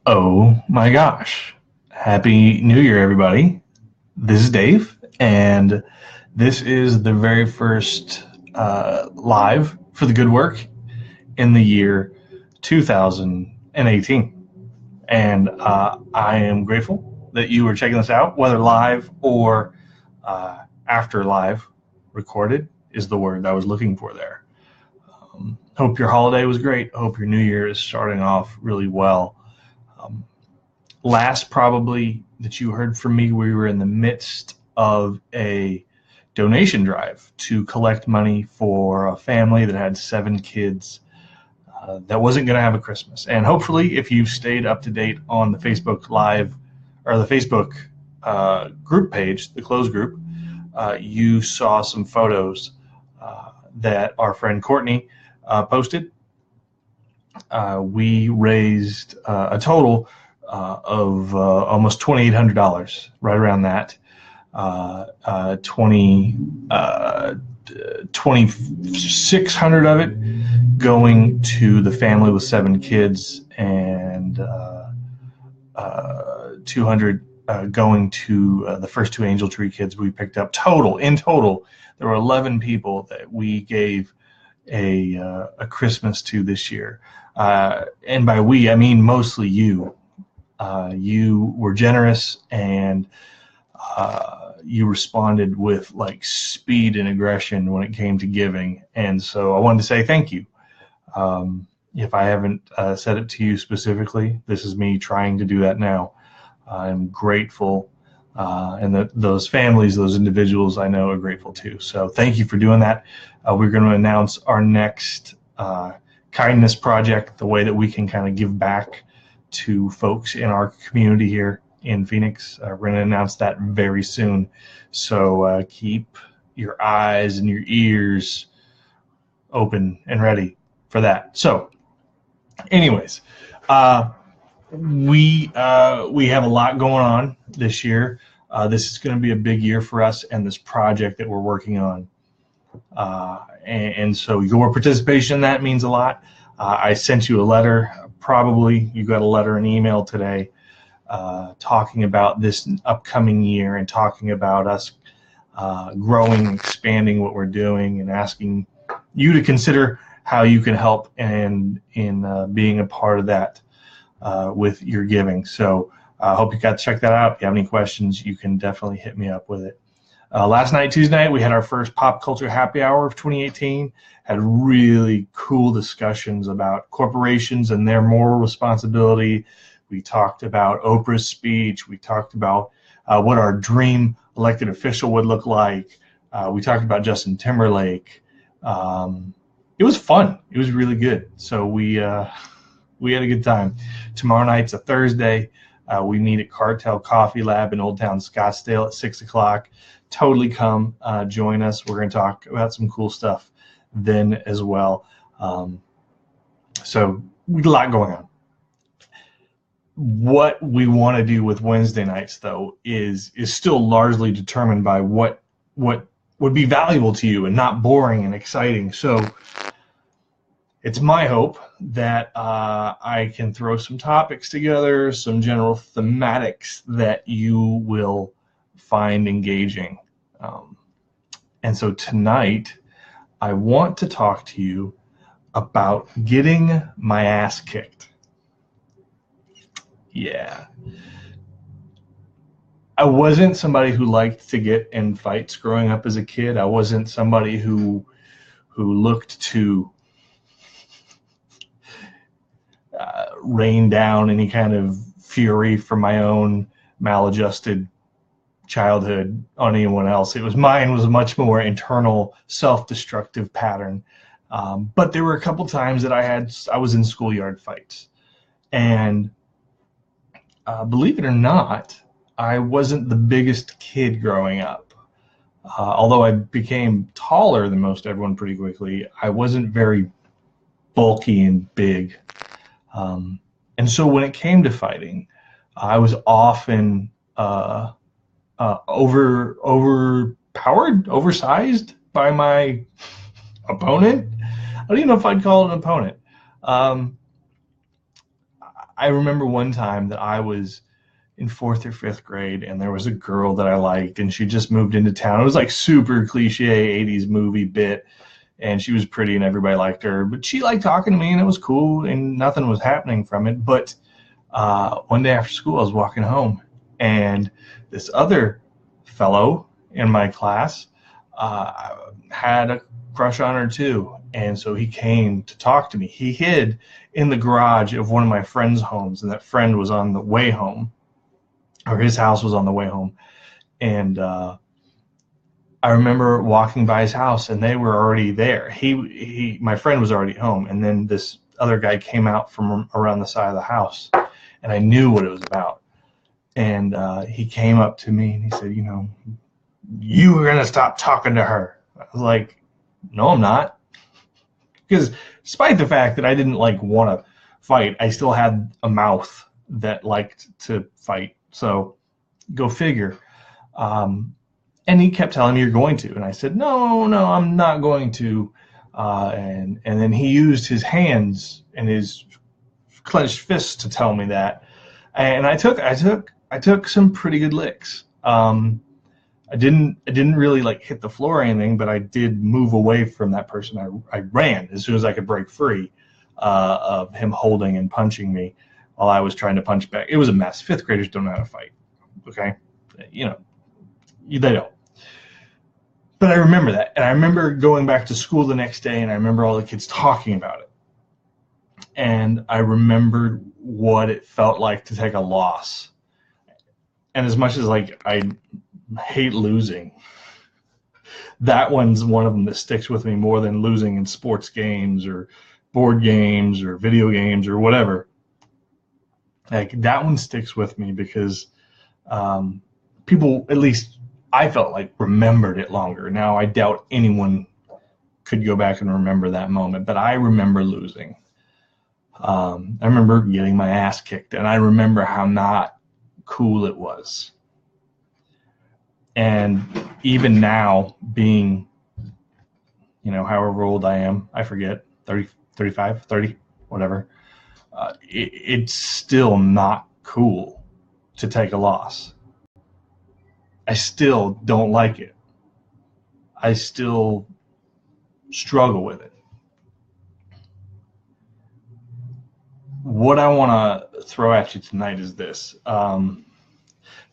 Oh my gosh. Happy New Year, everybody. This is Dave, and this is the very first live for the good work in the year 2018. And I am grateful that you are checking this out, whether live or after live. Recorded is the word I was looking for there. Hope your holiday was great. Hope your new year is starting off really well. Um, Last probably that you heard from me, we were in the midst of a donation drive to collect money for a family that had 7 kids that wasn't going to have a Christmas. And hopefully, if you've stayed up to date on the Facebook Live or the Facebook group page, the closed group, you saw some photos that our friend Courtney posted. We raised a total of almost $2,800, right around that. 2,600 of it going to the family with 7 kids, and 200 going to the first 2 Angel Tree kids we picked up. In total, there were 11 people that we gave a Christmas to this year. And by we, I mean mostly you. You were generous, and you responded with like speed and aggression when it came to giving. And so I wanted to say thank you. If I haven't said it to you specifically, this is me trying to do that now. I'm grateful, and those families, those individuals I know are grateful too. So thank you for doing that. We're going to announce our next kindness project, the way that we can kind of give back to folks in our community here in Phoenix. We're going to announce that very soon. So keep your eyes and your ears open and ready for that. So anyways, we have a lot going on this year. This is going to be a big year for us and this project that we're working on. And so your participation in that means a lot. I sent you a letter. Probably you got a letter and email today talking about this upcoming year and talking about us growing, expanding what we're doing, and asking you to consider how you can help and in being a part of that with your giving. So I hope you got to check that out. If you have any questions, you can definitely hit me up with it. Last night, Tuesday night, we had our first pop culture happy hour of 2018. Had really cool discussions about corporations and their moral responsibility. We talked about Oprah's speech. We talked about what our dream elected official would look like. We talked about Justin Timberlake. It was fun. It was really good. So we had a good time. Tomorrow night's a Thursday. We meet at Cartel Coffee Lab in Old Town Scottsdale at 6 o'clock. Totally come join us. We're going to talk about some cool stuff then as well. So we got a lot going on. What we want to do with Wednesday nights, though, is still largely determined by what would be valuable to you and not boring and exciting. So it's my hope that I can throw some topics together, some general thematics that you will find engaging. And so tonight, I want to talk to you about getting my ass kicked. Yeah. I wasn't somebody who liked to get in fights growing up as a kid. I wasn't somebody who looked to rain down any kind of fury from my own maladjusted childhood on anyone else. Mine was a much more internal self-destructive pattern. But there were a couple times that I was in schoolyard fights, and believe it or not, I wasn't the biggest kid growing up. Although I became taller than most everyone pretty quickly, I wasn't very bulky and big. And so when it came to fighting, I was often overpowered, oversized by my opponent. I don't even know if I'd call it an opponent. I remember one time that I was in 4th or 5th grade, and there was a girl that I liked, and she just moved into town. It was like super cliche 80s movie bit, and she was pretty and everybody liked her, but she liked talking to me and it was cool and nothing was happening from it. But one day after school, I was walking home, and this other fellow in my class had a crush on her too. And so he came to talk to me. He hid in the garage of one of my friend's homes, and that friend was on the way home, or his house was on the way home. And I remember walking by his house, and they were already there. My friend was already home, and then this other guy came out from around the side of the house, and I knew what it was about. And he came up to me and he said, "You know, you were gonna stop talking to her." I was like, "No, I'm not," because despite the fact that I didn't like want to fight, I still had a mouth that liked to fight. So go figure. And he kept telling me, "You're going to," and I said, "No, I'm not going to." And then he used his hands and his clenched fists to tell me that, and I took some pretty good licks. I didn't really like hit the floor or anything, but I did move away from that person. I ran as soon as I could break free of him holding and punching me while I was trying to punch back. It was a mess. 5th graders don't know how to fight. Okay, you know, they don't. But I remember that, and I remember going back to school the next day, and I remember all the kids talking about it. And I remembered what it felt like to take a loss. And as much as like I hate losing, that one's one of them that sticks with me more than losing in sports games or board games or video games or whatever. Like that one sticks with me because people, at least I felt like, remembered it longer. Now I doubt anyone could go back and remember that moment, but I remember losing. I remember getting my ass kicked, and I remember how not cool it was. And even now, being, you know, however old I am, I forget, 30, 35, 30, whatever, it's still not cool to take a loss. I still don't like it. I still struggle with it. What I want to throw at you tonight is this.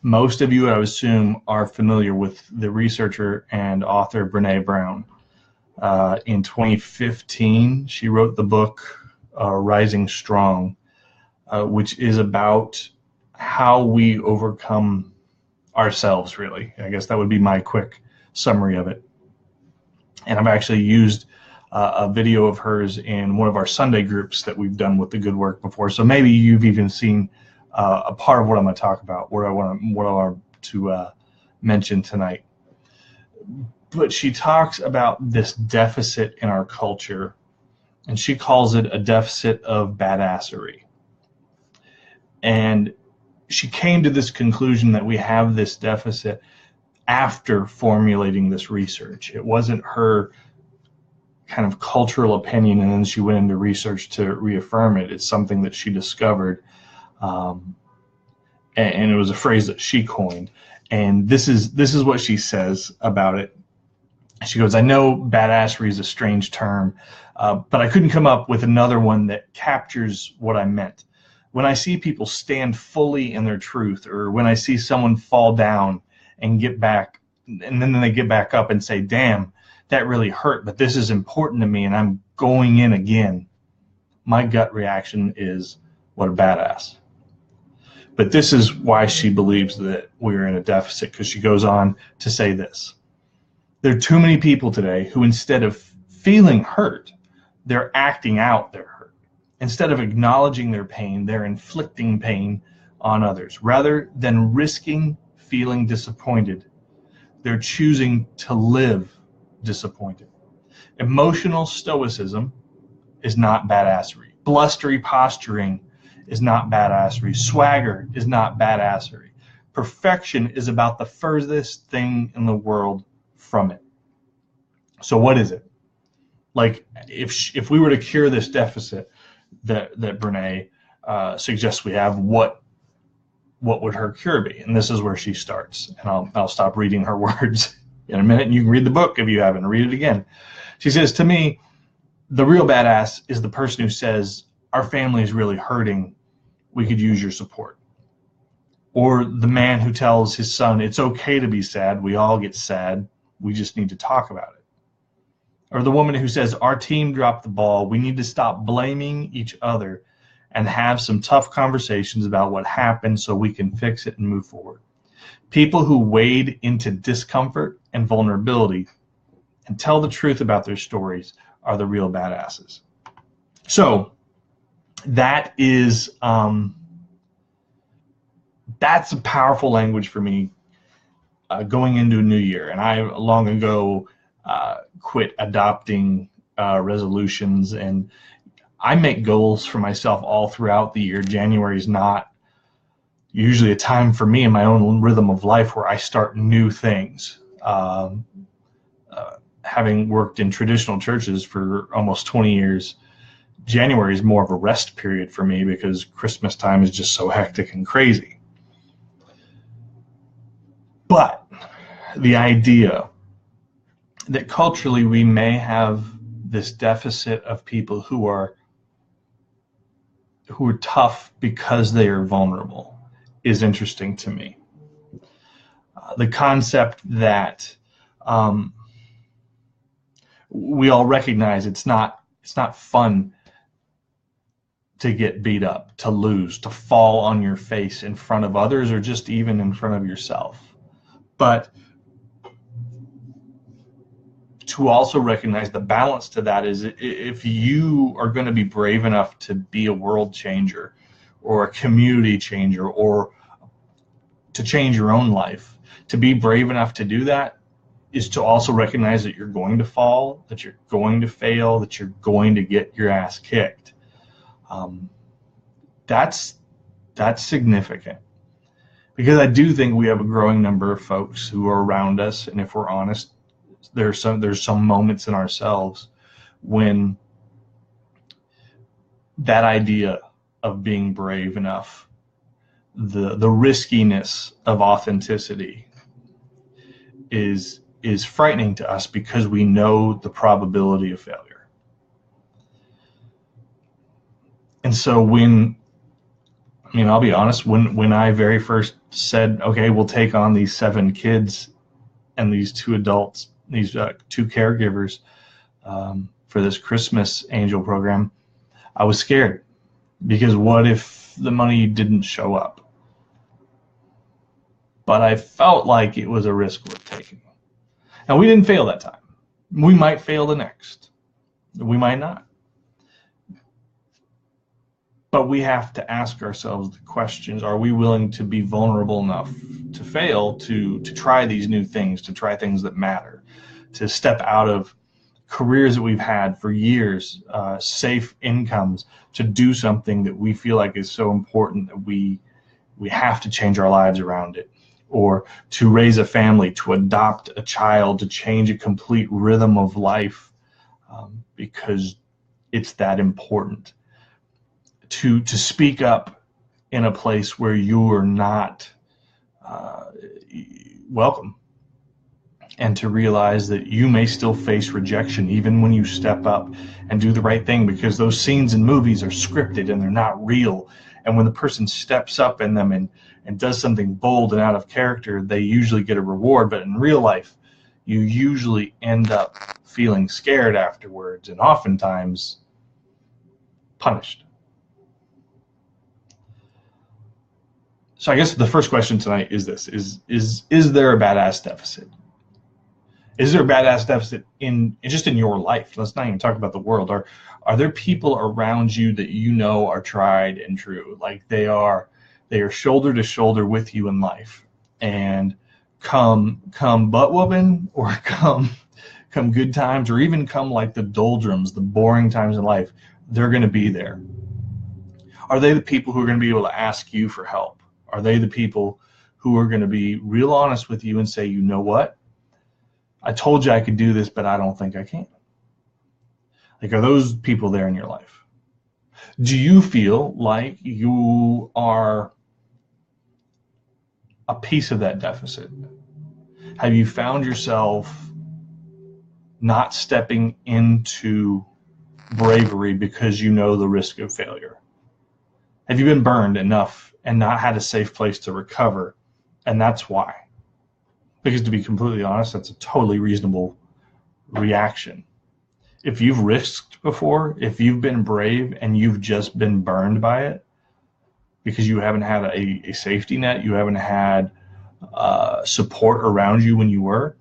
Most of you, I would assume, are familiar with the researcher and author Brené Brown. In 2015, she wrote the book Rising Strong, which is about how we overcome ourselves, really. I guess that would be my quick summary of it. And I've actually used a video of hers in one of our Sunday groups that we've done with the Good Work before. So maybe you've even seen a part of what I'm going to talk about, what I want to mention tonight. But she talks about this deficit in our culture, and she calls it a deficit of badassery. And she came to this conclusion that we have this deficit after formulating this research. It wasn't her kind of cultural opinion, and then she went into research to reaffirm it. It's something that she discovered, and it was a phrase that she coined. And this is what she says about it. She goes, "I know badassery is a strange term, but I couldn't come up with another one that captures what I meant. When I see people stand fully in their truth, or when I see someone fall down and get back, and then they get back up and say, 'Damn, that really hurt, but this is important to me and I'm going in again,' my gut reaction is, what a badass." But this is why she believes that we're in a deficit, because she goes on to say this: "There are too many people today who, instead of feeling hurt, they're acting out their hurt. Instead of acknowledging their pain, they're inflicting pain on others. Rather than risking feeling disappointed, they're choosing to live disappointed. Emotional stoicism is not badassery. Blustery posturing is not badassery. Swagger is not badassery. Perfection is about the furthest thing in the world from it." So what is it? Like, if we were to cure this deficit that Brené suggests we have, what would her cure be? And this is where she starts. And I'll stop reading her words in a minute, and you can read the book if you haven't. Read it again. She says, to me, the real badass is the person who says, our family is really hurting. We could use your support. Or the man who tells his son, it's okay to be sad. We all get sad. We just need to talk about it. Or the woman who says, our team dropped the ball. We need to stop blaming each other and have some tough conversations about what happened so we can fix it and move forward. People who wade into discomfort and vulnerability and tell the truth about their stories are the real badasses. So that is that's a powerful language for me going into a new year. And I long ago quit adopting resolutions, and I make goals for myself all throughout the year. January is not usually a time for me in my own rhythm of life where I start new things. Having worked in traditional churches for almost 20 years, January is more of a rest period for me because Christmas time is just so hectic and crazy. But the idea that culturally we may have this deficit of people who are tough because they are vulnerable is interesting to me. The concept that we all recognize it's not fun to get beat up, to lose, to fall on your face in front of others or just even in front of yourself. But to also recognize the balance to that is, if you are going to be brave enough to be a world changer or a community changer or to change your own life, to be brave enough to do that is to also recognize that you're going to fall, that you're going to fail, that you're going to get your ass kicked. That's significant, because I do think we have a growing number of folks who are around us, and if we're honest, there's some moments in ourselves when that idea of being brave enough, the riskiness of authenticity is frightening to us because we know the probability of failure. And so I'll be honest, when I very first said, okay, we'll take on these 7 kids and these 2 adults, these 2 caregivers for this Christmas Angel program, I was scared, because what if the money didn't show up? But I felt like it was a risk worth taking. Now, we didn't fail that time. We might fail the next. We might not. But we have to ask ourselves the questions: are we willing to be vulnerable enough to fail, to try these new things, to try things that matter, to step out of careers that we've had for years, safe incomes, to do something that we feel like is so important that we have to change our lives around it, or to raise a family, to adopt a child, to change a complete rhythm of life, because it's that important. To speak up in a place where you are not welcome, and to realize that you may still face rejection even when you step up and do the right thing, because those scenes in movies are scripted and they're not real. And when the person steps up in them and does something bold and out of character, they usually get a reward. But in real life, you usually end up feeling scared afterwards, and oftentimes punished. So I guess the first question tonight is this: is there a badass deficit? Is there a badass deficit in your life? Let's not even talk about the world. Are there people around you that you know are tried and true, like they are shoulder to shoulder with you in life, and come butt whooping, or come good times, or even come like the doldrums, the boring times in life, they're going to be there? Are they the people who are going to be able to ask you for help? Are they the people who are going to be real honest with you and say, you know what? I told you I could do this, but I don't think I can. Like, are those people there in your life? Do you feel like you are a piece of that deficit? Have you found yourself not stepping into bravery because you know the risk of failure? Have you been burned enough and not had a safe place to recover, and that's why? Because to be completely honest, that's a totally reasonable reaction. If you've risked before, if you've been brave and you've just been burned by it because you haven't had a safety net, you haven't had support around you when you were,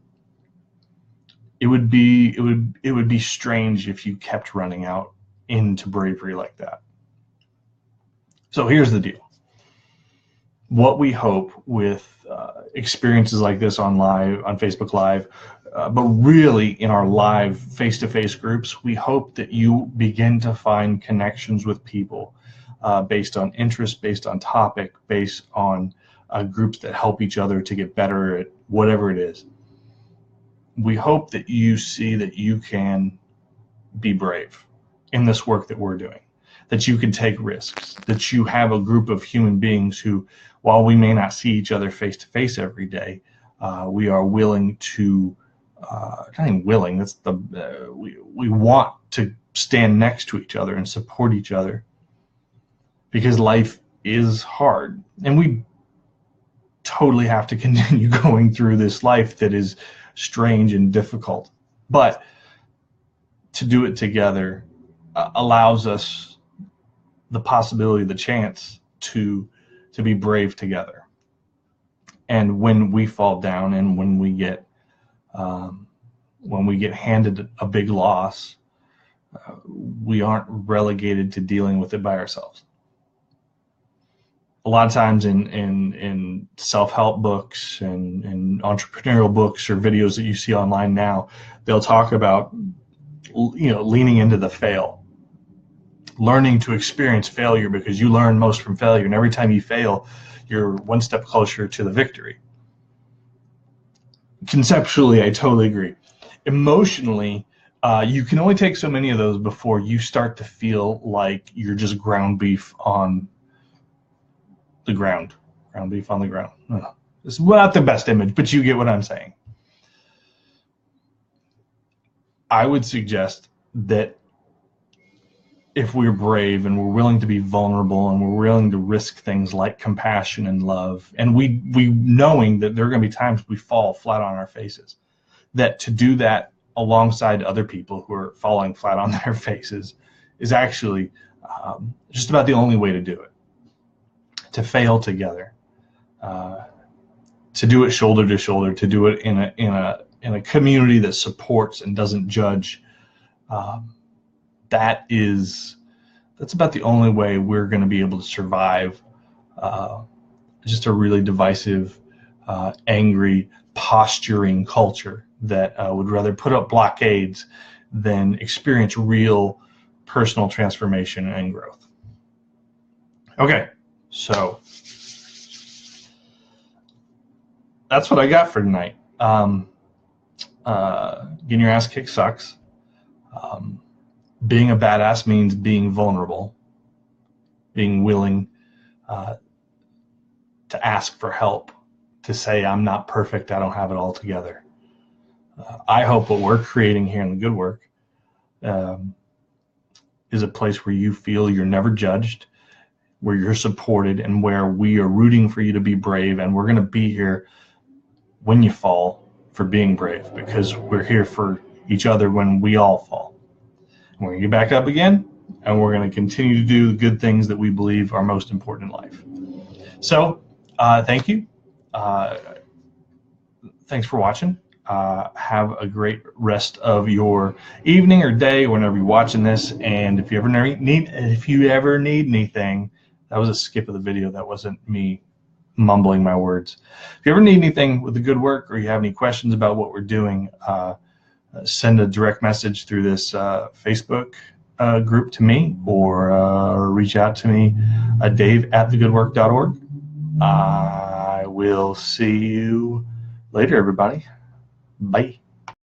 it would be strange if you kept running out into bravery like that. So here's the deal. What we hope with experiences like this on Facebook Live, but really in our live face-to-face groups, we hope that you begin to find connections with people based on interest, based on topic, based on groups that help each other to get better at whatever it is. We hope that you see that you can be brave in this work that we're doing, that you can take risks, that you have a group of human beings who, while we may not see each other face to face every day, we are willing to, not even willing, that's we want to stand next to each other and support each other, because life is hard and we totally have to continue going through this life that is strange and difficult. But to do it together allows us the possibility, the chance to be brave together. And when we fall down and when we get handed a big loss, we aren't relegated to dealing with it by ourselves. A lot of times in self-help books and entrepreneurial books or videos that you see online now, they'll talk about, leaning into the fail, learning to experience failure, because you learn most from failure. And every time you fail, you're one step closer to the victory. Conceptually, I totally agree. Emotionally, you can only take so many of those before you start to feel like you're just ground beef on the ground. Ground beef on the ground. It's not the best image, but you get what I'm saying. I would suggest that if we're brave and we're willing to be vulnerable and we're willing to risk things like compassion and love, and we knowing that there are going to be times we fall flat on our faces, that to do that alongside other people who are falling flat on their faces is actually just about the only way to do it. To fail together, to do it shoulder to shoulder, to do it in a community that supports and doesn't judge. That's about the only way we're going to be able to survive just a really divisive, angry, posturing culture that would rather put up blockades than experience real personal transformation and growth. Okay, so that's what I got for tonight. Getting your ass kicked sucks. Being a badass means being vulnerable, being willing to ask for help, to say, I'm not perfect, I don't have it all together. I hope what we're creating here in the Good Work is a place where you feel you're never judged, where you're supported, and where we are rooting for you to be brave. And we're going to be here when you fall for being brave, because we're here for each other when we all fall. We're going to get back up again, and we're going to continue to do the good things that we believe are most important in life. So thank you. Thanks for watching. Have a great rest of your evening or day whenever you're watching this. And if you ever need anything, that was a skip of the video. That wasn't me mumbling my words. If you ever need anything with the Good Work, or you have any questions about what we're doing, send a direct message through this Facebook group to me, or reach out to me, dave@thegoodwork.org. I will see you later, everybody. Bye.